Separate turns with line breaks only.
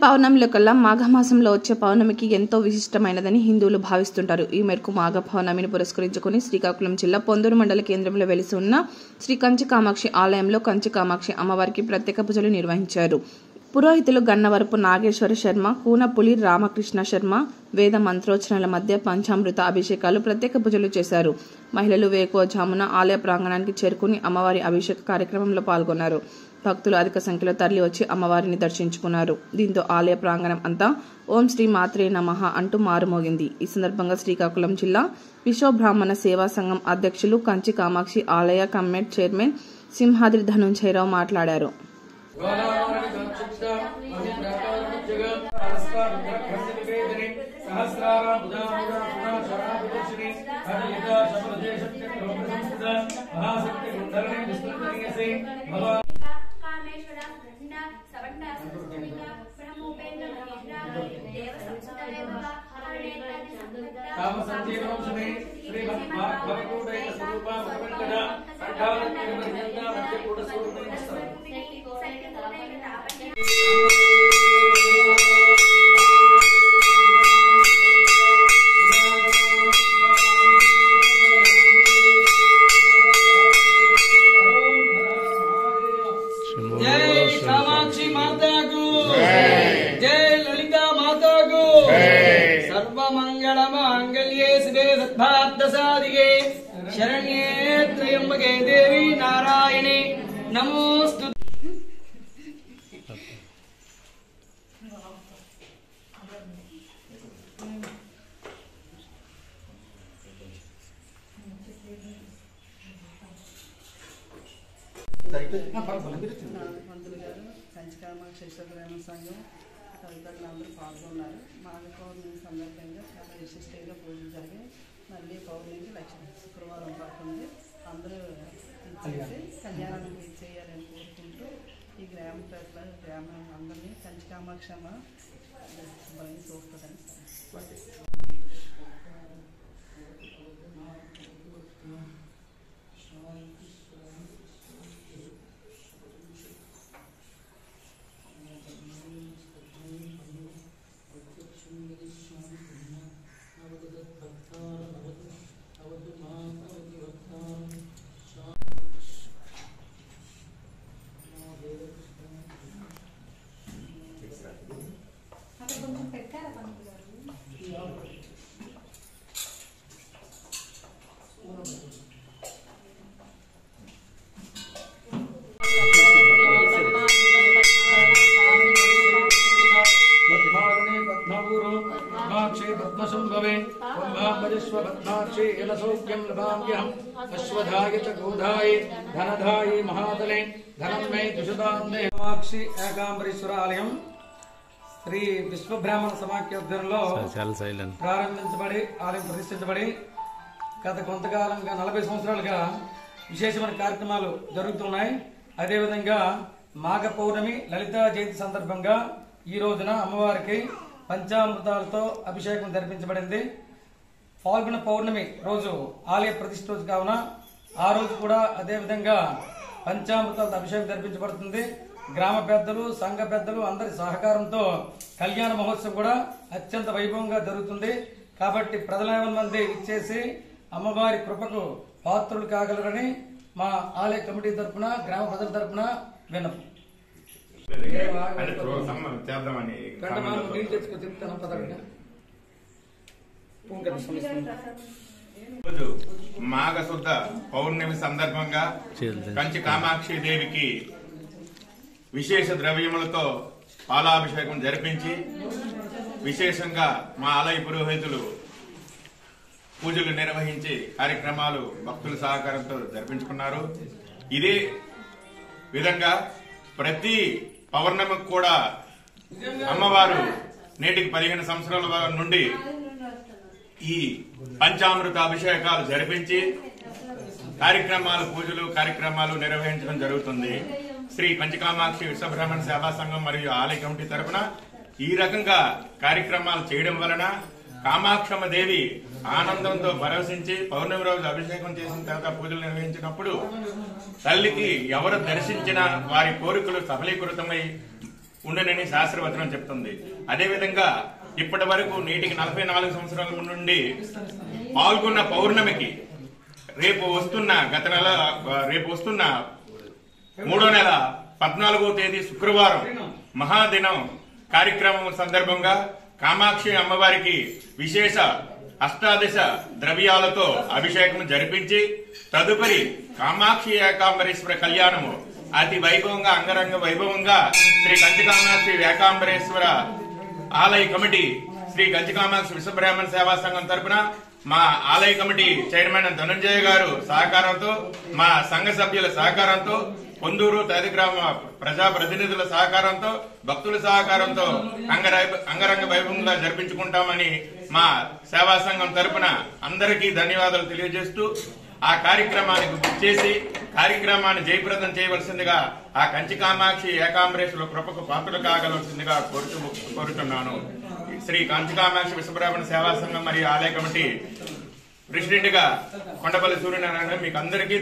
పౌర్ణమిలో కల్లా మాఘమాసంలో వచ్చే పౌర్ణమికి ఎంతో విశిష్టమైనదని హిందువులు భావిస్తుంటారు. ఈ మేరకు మాఘ పౌర్ణమిని పురస్కరించుకుని శ్రీకాకుళం జిల్లా పొందూరు మండల కేంద్రంలో వెలిసి ఉన్న శ్రీ కంచి కామాక్షి ఆలయంలో కంచి కామాక్షి అమ్మవారికి ప్రత్యేక పూజలు నిర్వహించారు. పురోహితులు గన్నవరపు నాగేశ్వర శర్మ, కూనపులి రామకృష్ణ శర్మ వేద మంత్రోచ్చరణల మధ్య పంచామృత అభిషేకాలు, ప్రత్యేక పూజలు చేశారు. మహిళలు వేకువజామున ఆలయ ప్రాంగణానికి చేరుకుని అమ్మవారి అభిషేక కార్యక్రమంలో పాల్గొన్నారు. భక్తులు అధిక సంఖ్యలో తరలి వచ్చి అమ్మవారిని దర్శించుకున్నారు. దీంతో ఆలయ ప్రాంగణం అంతా ఓం శ్రీ మాత్రే నమః అంటూ మారుమోగింది. ఈ సందర్భంగా శ్రీకాకుళం జిల్లా విశ్వబ్రాహ్మణ సేవా సంఘం అధ్యక్షులు, కంచి కామాక్షి ఆలయ కమిటీ చైర్మన్ సింహాద్రి ధనుంజయరావు మాట్లాడారు.
जय कामाक्षी माता को जय ललिता माता को सर्वमंगल मांगल्ये शिवे सद्भावसाधिके शरण्ये त्र्यंबके देवी नारायणे नमोस्तु।
మంత్రులు గారు కంచి కామాక్షి విశ్వబ్రాహ్మణ సంఘం తదితరులు అందరూ పాల్గొన్నారు. మాఘ పౌర్ణమి సందర్భంగా చాలా విశిష్టంగా పూజలు జరిగాయి. మళ్ళీ పౌర్ణమికి శుక్రవారం పడుతుంది. అందరూ ఇచ్చేసి కళ్యాణానికి ఇచ్చేయాలని కోరుకుంటూ ఈ గ్రామ ప్రజల గ్రామం అందరినీ కంచి కామాక్షమ్మ శుభ్రంగా చూస్తుందని
धनधाय महातले धनमय दुषदान्ने कामाक्षी ఏకాంబరీశ్వర ఆలయం శ్రీ విశ్వబ్రాహ్మణ సమాఖ్యాధ్వర్యంలో ప్రారంభించబడి ఆలయం ప్రతిష్ఠించబడి గత కొంతకాలంగా 40 సంవత్సరాలుగా విశేషమైన కార్యక్రమాలు జరుగుతున్నాయి. అదేవిధంగా మాఘ పౌర్ణమి లలితా జయంతి సందర్భంగా ఈ రోజున అమ్మవారికి పంచామృతాలతో అభిషేకం జరిపించబడింది. ఫాల్గుణ పౌర్ణమి రోజు ఆలయ ప్రతిష్ఠ రోజు కావున ఆ రోజు కూడా అదేవిధంగా పంచామృతాలతో అభిషేకం జరిపించబడుతుంది. గ్రామ పెద్దలు, సంఘ పెద్దలు అందరి సహకారంతో కళ్యాణ మహోత్సవం కూడా అత్యంత వైభవంగా జరుగుతుంది. కాబట్టి ప్రజల మంది ఇచ్చేసి అమ్మవారి కృపకు పాత్రులు కాగలరని మా ఆలయ కమిటీ తరఫున, గ్రామ ప్రజల తరఫున విన్నపం.
మాఘ శుద్ధ పౌర్ణమి సందర్భంగా కంచి కామాక్షి దేవికి విశేష ద్రవ్యములతో పాలాభిషేకం జరిపించి విశేషంగా మా ఆలయ పురోహితులు పూజలు నిర్వహించి కార్యక్రమాలు భక్తుల సహకారంతో జరిపించుకున్నారు. ఇదే విధంగా ప్రతి పౌర్ణమికి కూడా అమ్మవారు నేటికి 15 సంవత్సరాల నుండి ఈ పంచామృత అభిషేకాలు జరిపించి కార్యక్రమాలు, పూజలు, కార్యక్రమాలు నిర్వహించడం జరుగుతుంది. శ్రీ కంచి కామాక్షి విశ్వబ్రాహ్మణ సేవా సంఘం మరియు ఆలయ కమిటీ తరఫున ఈ రకంగా కార్యక్రమాలు చేయడం వలన కామాక్షమ్మ దేవి ఆనందంతో పరవశించి పౌర్ణమి రోజు అభిషేకం చేసిన తర్వాత పూజలు నిర్వహించినప్పుడు తల్లికి ఎవరు దర్శించినా వారి కోరికలు సఫలీకృతమై ఉండునని శాస్త్రవచనం చెప్తుంది. అదేవిధంగా ఇప్పటి వరకు నేటికి 44 సంవత్సరాల నుండి పాల్గొన్న పౌర్ణమికి రేపు వస్తున్న 3వ నెల 14వ తేదీ శుక్రవారం మహాదినం కార్యక్రమం సందర్భంగా కామాక్షి అమ్మవారికి విశేష అష్టాదశ ద్రవ్యాలతో అభిషేకం జరిపించి తదుపరి కామాక్షి ఏకాంబరేశ్వర కళ్యాణము అతి వైభవంగా అంగరంగ వైభవంగా శ్రీ కంచికామాక్షి ఏకాంబరేశ్వర ఆలయ కమిటీ శ్రీ కంచికామాక్షి విశ్వబ్రాహ్మణ సేవా సంఘం తరపున మా ఆలయ కమిటీ చైర్మన్ ధనంజయ గారు సహకారంతో, మా సంఘ సభ్యుల సహకారంతో, పొందూరు తదితర గ్రామ ప్రజా ప్రతినిధుల సహకారంతో, భక్తుల సహకారంతో అంగరంగ వైభవంగా జరిపించుకుంటామని మా సేవా సంఘం తరపున అందరికీ ధన్యవాదాలు తెలియజేస్తూ ఆ కార్యక్రమాన్ని గుర్తు చేసి కార్యక్రమాన్ని జయప్రదం చేయవలసిందిగా ఆ కంచి కామాక్షి ఏకాంబరేశ్వర కృపకు పాత్రలు కాగలవలసిందిగా కోరుతున్నాను. శ్రీ కంచి కామాక్షి విశ్వబ్రాహ్మణ సేవా సంఘం మరియు ఆలయ కమిటీ ప్రెసిడెంట్ గా కొండపల్లి సూర్యనారాయణ మీకు అందరికీ